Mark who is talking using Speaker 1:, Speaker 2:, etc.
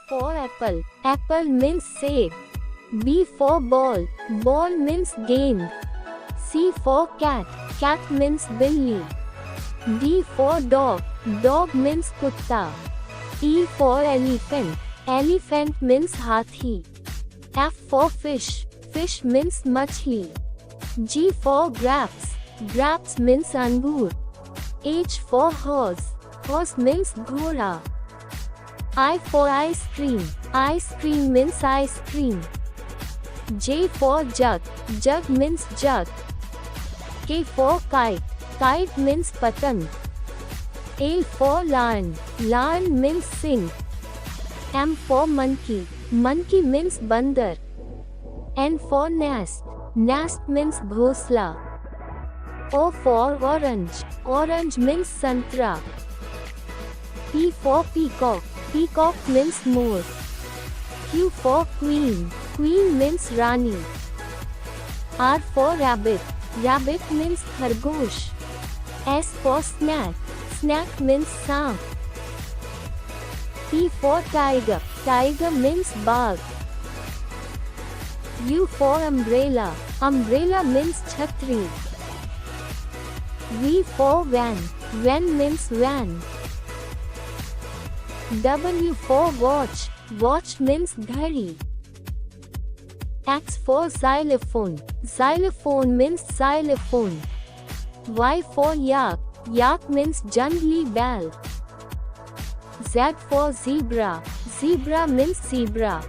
Speaker 1: for apple. Apple means save. B for ball. Ball means gained. C for cat. Cat means billy. D for dog. Dog means kutta. E for elephant. Elephant means hathi. F for fish. Fish means machli. G for grapes. Grapes means angur. H for horse. Horse means ghoda. I for ice cream. Ice cream means ice cream. J for jug. Jug means jug. K for kite. Kite means patang. L for lion. Lion means sing. M for monkey. Monkey means bandar. N for nest. Nest means ghosla. O for orange. Orange means santra. P for peacock. Peacock means moor. Q for queen. Queen means rani. R for rabbit. Rabbit means khargosh. S for snack. Snack means सांप. T for tiger. Tiger means बाघ. U for umbrella. Umbrella means chhatri. V for van. Van means van. W for watch. Watch means ghadi. X for xylophone. Xylophone means xylophone. Y for yak. Yak means jungly bell. Z for zebra. Zebra means zebra.